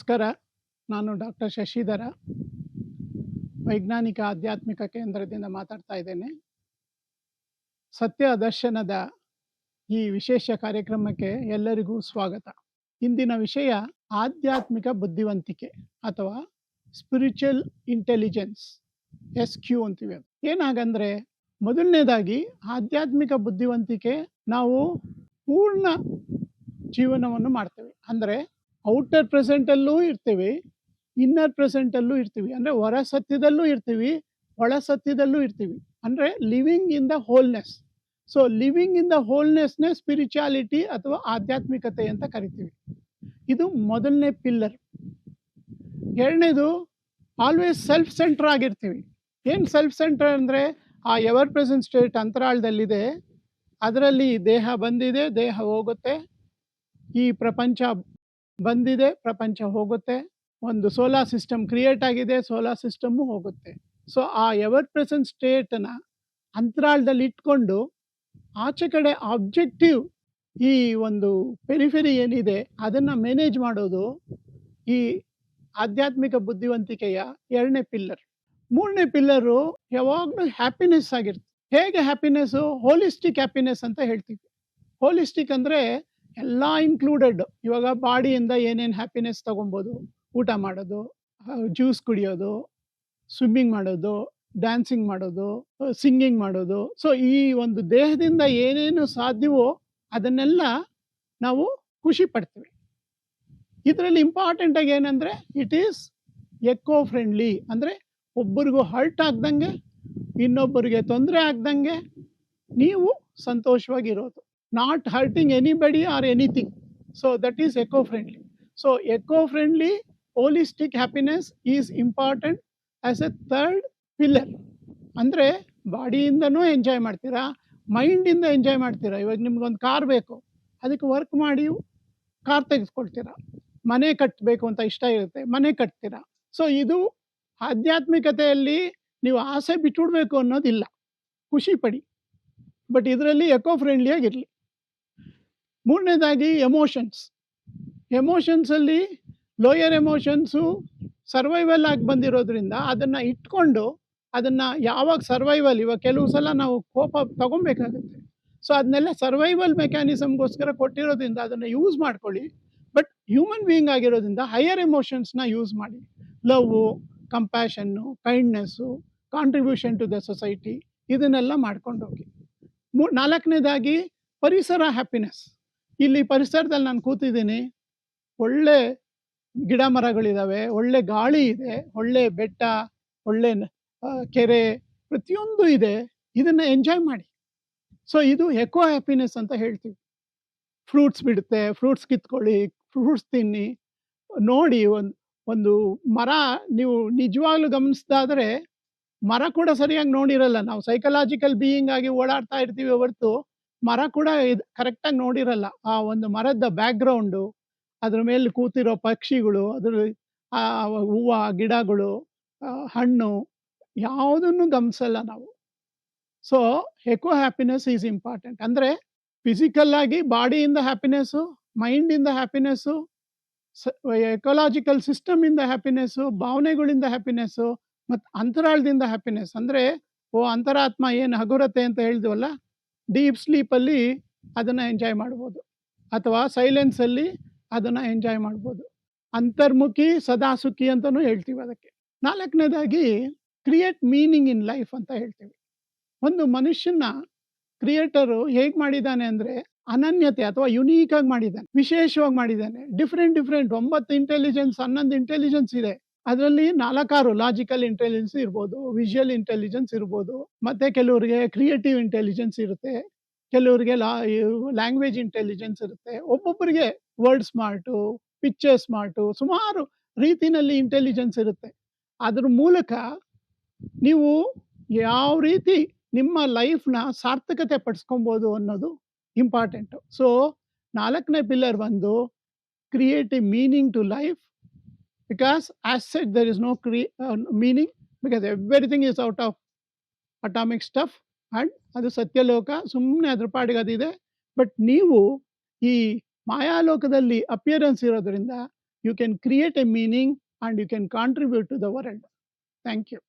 ನಮಸ್ಕಾರ. ನಾನು ಡಾಕ್ಟರ್ ಶಶಿಧರ, ವೈಜ್ಞಾನಿಕ ಆಧ್ಯಾತ್ಮಿಕ ಕೇಂದ್ರದಿಂದ ಮಾತಾಡ್ತಾ ಇದ್ದೇನೆ. ಸತ್ಯ ದರ್ಶನದ ಈ ವಿಶೇಷ ಕಾರ್ಯಕ್ರಮಕ್ಕೆ ಎಲ್ಲರಿಗೂ ಸ್ವಾಗತ. ಇಂದಿನ ವಿಷಯ ಆಧ್ಯಾತ್ಮಿಕ ಬುದ್ಧಿವಂತಿಕೆ ಅಥವಾ ಸ್ಪಿರಿಚುವಲ್ ಇಂಟೆಲಿಜೆನ್ಸ್, SQ ಅಂತೀವಿ. ಏನಾಗಂದ್ರೆ, ಮೊದಲನೇದಾಗಿ ಆಧ್ಯಾತ್ಮಿಕ ಬುದ್ಧಿವಂತಿಕೆ ನಾವು ಪೂರ್ಣ ಜೀವನವನ್ನು ಮಾಡ್ತೇವೆ. ಅಂದರೆ ಔಟರ್ ಪ್ರೆಸೆಂಟಲ್ಲೂ ಇರ್ತೀವಿ, ಇನ್ನರ್ ಪ್ರೆಸೆಂಟಲ್ಲೂ ಇರ್ತೀವಿ. ಅಂದರೆ ಹೊರ ಸತ್ಯದಲ್ಲೂ ಇರ್ತೀವಿ, ಒಳ ಸತ್ಯದಲ್ಲೂ ಇರ್ತೀವಿ. ಅಂದರೆ living in the wholeness. So living in the ಹೋಲ್ನೆಸ್ನೇ ಸ್ಪಿರಿಚುಯಾಲಿಟಿ ಅಥವಾ ಆಧ್ಯಾತ್ಮಿಕತೆ ಅಂತ ಕರಿತೀವಿ. ಇದು ಮೊದಲನೇ ಪಿಲ್ಲರ್. ಎರಡನೇದು, ಆಲ್ವೇಸ್ ಸೆಲ್ಫ್ ಸೆಂಟರ್ ಆಗಿರ್ತೀವಿ. ಏನು ಸೆಲ್ಫ್ ಸೆಂಟರ್ ಅಂದರೆ, ಆ ಎವರ್ ಪ್ರೆಸೆಂಟ್ ಸ್ಟೇಟ್ ಅಂತರಾಳದಲ್ಲಿದೆ. ಅದರಲ್ಲಿ ದೇಹ ಬಂದಿದೆ, ದೇಹ ಹೋಗುತ್ತೆ. ಈ ಪ್ರಪಂಚ ಬಂದಿದೆ, ಪ್ರಪಂಚ ಹೋಗುತ್ತೆ. ಒಂದು ಸೋಲಾರ್ ಸಿಸ್ಟಮ್ ಕ್ರಿಯೇಟ್ ಆಗಿದೆ, ಸೋಲಾರ್ ಸಿಸ್ಟಮ್ಮು ಹೋಗುತ್ತೆ. ಸೊ ಆ ಎವರ್ ಪ್ರೆಸೆಂಟ್ ಸ್ಟೇಟನ್ನ ಅಂತರಾಳದಲ್ಲಿ ಇಟ್ಕೊಂಡು ಆಚೆ ಕಡೆ ಆಬ್ಜೆಕ್ಟಿವ್ ಈ ಒಂದು ಪೆರಿಫೆರಿ ಏನಿದೆ ಅದನ್ನು ಮ್ಯಾನೇಜ್ ಮಾಡೋದು ಈ ಆಧ್ಯಾತ್ಮಿಕ ಬುದ್ಧಿವಂತಿಕೆಯ ಎರಡನೇ ಪಿಲ್ಲರ್. ಮೂರನೇ ಪಿಲ್ಲರು ಯಾವಾಗಲೂ ಹ್ಯಾಪಿನೆಸ್ ಆಗಿರುತ್ತೆ. ಹೇಗೆ ಹ್ಯಾಪಿನೆಸ್ಸು? ಹೋಲಿಸ್ಟಿಕ್ ಹ್ಯಾಪಿನೆಸ್ ಅಂತ ಹೇಳ್ತೀವಿ. ಹೋಲಿಸ್ಟಿಕ್ ಅಂದರೆ ಎಲ್ಲ ಇನ್ಕ್ಲೂಡೆಡ್. ಇವಾಗ ಬಾಡಿಯಿಂದ ಏನೇನು ಹ್ಯಾಪಿನೆಸ್ ತಗೊಬೋದು: ಊಟ ಮಾಡೋದು, ಜ್ಯೂಸ್ ಕುಡಿಯೋದು, ಸ್ವಿಮ್ಮಿಂಗ್ ಮಾಡೋದು, ಡ್ಯಾನ್ಸಿಂಗ್ ಮಾಡೋದು, ಸಿಂಗಿಂಗ್ ಮಾಡೋದು. ಸೊ ಈ ಒಂದು ದೇಹದಿಂದ ಏನೇನು ಸಾಧ್ಯವೋ ಅದನ್ನೆಲ್ಲ ನಾವು ಖುಷಿ ಪಡ್ತೀವಿ. ಇದರಲ್ಲಿ ಇಂಪಾರ್ಟೆಂಟ್ ಆಗಿ ಏನಂದರೆ, ಇಟ್ ಈಸ್ ಎಕೋ ಫ್ರೆಂಡ್ಲಿ. ಅಂದರೆ ಒಬ್ಬರಿಗೂ ಹರ್ಟ್ ಆಗ್ದಂಗೆ, ಇನ್ನೊಬ್ಬರಿಗೆ ತೊಂದರೆ ಆಗ್ದಂಗೆ ನೀವು ಸಂತೋಷವಾಗಿರೋದು. Not hurting anybody or anything. So that is eco friendly. So eco friendly holistic happiness is important as a third pillar. ಅಂದರೆ ಬಾಡಿಯಿಂದನೂ ಎಂಜಾಯ್ ಮಾಡ್ತೀರಾ, ಮೈಂಡಿಂದ ಎಂಜಾಯ್ ಮಾಡ್ತೀರಾ. ಇವಾಗ ನಿಮ್ಗೊಂದು ಕಾರ್ ಬೇಕು, ಅದಕ್ಕೆ ವರ್ಕ್ ಮಾಡಿ ಕಾರ್ ತೆಗೆದುಕೊಳ್ತೀರಾ. ಮನೆ ಕಟ್ಟಬೇಕು ಅಂತ ಇಷ್ಟ ಇರುತ್ತೆ, ಮನೆ ಕಟ್ತೀರಾ. ಸೊ ಇದು ಆಧ್ಯಾತ್ಮಿಕತೆಯಲ್ಲಿ ನೀವು ಆಸೆ ಬಿಟ್ಬಿಡ್ಬೇಕು ಅನ್ನೋದಿಲ್ಲ, ಖುಷಿ ಪಡಿ. ಬಟ್ ಇದರಲ್ಲಿ ಎಕೋ ಫ್ರೆಂಡ್ಲಿಯಾಗಿರಲಿ. ಮೂರನೇದಾಗಿ ಎಮೋಷನ್ಸ್. ಎಮೋಷನ್ಸಲ್ಲಿ ಲೋಯರ್ ಎಮೋಷನ್ಸು ಸರ್ವೈವಲ್ ಆಗಿ ಬಂದಿರೋದ್ರಿಂದ ಅದನ್ನು ಇಟ್ಕೊಂಡು ಅದನ್ನು ಯಾವಾಗ ಸರ್ವೈವಲ್, ಇವಾಗ ಕೆಲವು ಸಲ ನಾವು ಕೋಪ ತಗೊಬೇಕಾಗುತ್ತೆ. ಸೊ ಅದನ್ನೆಲ್ಲ ಸರ್ವೈವಲ್ ಮೆಕ್ಯಾನಿಸಮ್ಗೋಸ್ಕರ ಕೊಟ್ಟಿರೋದ್ರಿಂದ ಅದನ್ನು ಯೂಸ್ ಮಾಡ್ಕೊಳ್ಳಿ. ಬಟ್ ಹ್ಯೂಮನ್ ಬೀಯಿಂಗ್ ಆಗಿರೋದ್ರಿಂದ ಹೈಯರ್ ಎಮೋಷನ್ಸ್ನ ಯೂಸ್ ಮಾಡಿ. Love, compassion, kindness, contribution to the society, ಇದನ್ನೆಲ್ಲ ಮಾಡ್ಕೊಂಡು ಹೋಗಿ. ನಾಲ್ಕನೇದಾಗಿ ಪರಿಸರ ಹ್ಯಾಪಿನೆಸ್. ಇಲ್ಲಿ ಪರಿಸರದಲ್ಲಿ ನಾನು ಕೂತಿದ್ದೀನಿ, ಒಳ್ಳೆ ಗಿಡ ಮರಗಳಿದ್ದಾವೆ, ಒಳ್ಳೆ ಗಾಳಿ ಇದೆ, ಒಳ್ಳೆ ಬೆಟ್ಟ, ಒಳ್ಳೆ ಕೆರೆ, ಪ್ರತಿಯೊಂದು ಇದೆ. ಇದನ್ನು ಎಂಜಾಯ್ ಮಾಡಿ. ಸೊ ಇದು ಎಕೋ ಹ್ಯಾಪಿನೆಸ್ ಅಂತ ಹೇಳ್ತೀವಿ. ಫ್ರೂಟ್ಸ್ ಬಿಡುತ್ತೆ, ಫ್ರೂಟ್ಸ್ ಕಿತ್ಕೊಳ್ಳಿ, ಫ್ರೂಟ್ಸ್ ತಿನ್ನಿ. ನೋಡಿ, ಒಂದು ಮರ ನೀವು ನಿಜವಾಗ್ಲೂ ಗಮನಿಸ್ದಾದರೆ ಮರ ಕೂಡ ಸರಿಯಾಗಿ ನೋಡಿರಲ್ಲ. ನಾವು ಸೈಕಲಾಜಿಕಲ್ ಬೀಯಿಂಗ್ ಆಗಿ ಓಡಾಡ್ತಾ ಇರ್ತೀವಿ ಹೊರತು ಮರ ಕೂಡ ಕರೆಕ್ಟಾಗಿ ನೋಡಿರಲ್ಲ. ಆ ಒಂದು ಮರದ ಬ್ಯಾಕ್ಗ್ರೌಂಡು, ಅದ್ರ ಮೇಲೆ ಕೂತಿರೋ ಪಕ್ಷಿಗಳು, ಅದ್ರ ಹೂವು, ಗಿಡಗಳು, ಹಣ್ಣು, ಯಾವುದನ್ನು ಗಮನಿಸಲ್ಲ ನಾವು. So eco happiness is important. ಅಂದರೆ ಫಿಸಿಕಲ್ ಆಗಿ ಬಾಡಿಯಿಂದ ಹ್ಯಾಪಿನೆಸ್ಸು, ಮೈಂಡಿಂದ ಹ್ಯಾಪಿನೆಸ್ಸು, ಎಕೋಲಾಜಿಕಲ್ ಸಿಸ್ಟಮಿಂದ ಹ್ಯಾಪಿನೆಸ್ಸು, ಭಾವನೆಗಳಿಂದ ಹ್ಯಾಪಿನೆಸ್ಸು, ಮತ್ತು ಅಂತರಾಳದಿಂದ ಹ್ಯಾಪಿನೆಸ್. ಅಂದರೆ ಅಂತರಾತ್ಮ ಏನು ಹಗುರತೆ ಅಂತ ಹೇಳಿದ್ವಲ್ಲ, ಡೀಪ್ ಸ್ಲೀಪಲ್ಲಿ ಅದನ್ನು ಎಂಜಾಯ್ ಮಾಡ್ಬೋದು, ಅಥವಾ ಸೈಲೆನ್ಸಲ್ಲಿ ಅದನ್ನು ಎಂಜಾಯ್ ಮಾಡ್ಬೋದು. ಅಂತರ್ಮುಖಿ ಸದಾ ಸುಖಿ ಅಂತಲೂ ಹೇಳ್ತೀವಿ ಅದಕ್ಕೆ. ನಾಲ್ಕನೇದಾಗಿ ಕ್ರಿಯೇಟ್ ಮೀನಿಂಗ್ ಇನ್ ಲೈಫ್ ಅಂತ ಹೇಳ್ತೀವಿ. ಒಂದು ಮನುಷ್ಯನ ಕ್ರಿಯೇಟರು ಹೇಗೆ ಮಾಡಿದ್ದಾನೆ ಅಂದರೆ, ಅನನ್ಯತೆ ಅಥವಾ ಯುನೀಕ್ ಆಗಿ ಮಾಡಿದ್ದಾನೆ, ವಿಶೇಷವಾಗಿ ಮಾಡಿದ್ದಾನೆ. ಡಿಫ್ರೆಂಟ್ 9 ಇಂಟೆಲಿಜೆನ್ಸ್, 11 ಇಂಟೆಲಿಜೆನ್ಸ್ ಇದೆ. ಅದರಲ್ಲಿ 4 ಲಾಜಿಕಲ್ ಇಂಟೆಲಿಜೆನ್ಸ್ ಇರ್ಬೋದು, ವಿಜುವಲ್ ಇಂಟೆಲಿಜೆನ್ಸ್ ಇರ್ಬೋದು, ಮತ್ತು ಕೆಲವರಿಗೆ ಕ್ರಿಯೇಟಿವ್ ಇಂಟೆಲಿಜೆನ್ಸ್ ಇರುತ್ತೆ, ಕೆಲವರಿಗೆ ಲ್ಯಾಂಗ್ವೇಜ್ ಇಂಟೆಲಿಜೆನ್ಸ್ ಇರುತ್ತೆ, ಒಬ್ಬೊಬ್ಬರಿಗೆ ವರ್ಡ್ ಸ್ಮಾರ್ಟು, ಪಿಕ್ಚರ್ ಸ್ಮಾರ್ಟು, ಸುಮಾರು ರೀತಿಯಲ್ಲಿ ಇಂಟೆಲಿಜೆನ್ಸ್ ಇರುತ್ತೆ. ಅದ್ರ ಮೂಲಕ ನೀವು ಯಾವ ರೀತಿ ನಿಮ್ಮ ಲೈಫ್ನ ಸಾರ್ಥಕತೆ ಪಡಿಸ್ಕೊಬೋದು ಅನ್ನೋದು ಇಂಪಾರ್ಟೆಂಟು. ಸೊ 4ನೇ ಪಿಲ್ಲರ್ ಬಂದು create a meaning to life. Because as said, there is no meaning, because everything is out of atomic stuff, and ಅದು ಸತ್ಯಲೋಕ, ಸುಮ್ಮನೆ ಅದ್ರ ಪಾಡಿಗೆ ಅದಿದೆ. ಬಟ್ ನೀವು ಈ ಮಾಯಾಲೋಕದಲ್ಲಿ ಅಪಿಯರೆನ್ಸ್ ಇರೋದ್ರಿಂದ you can create a meaning and you can contribute to the world. Thank you.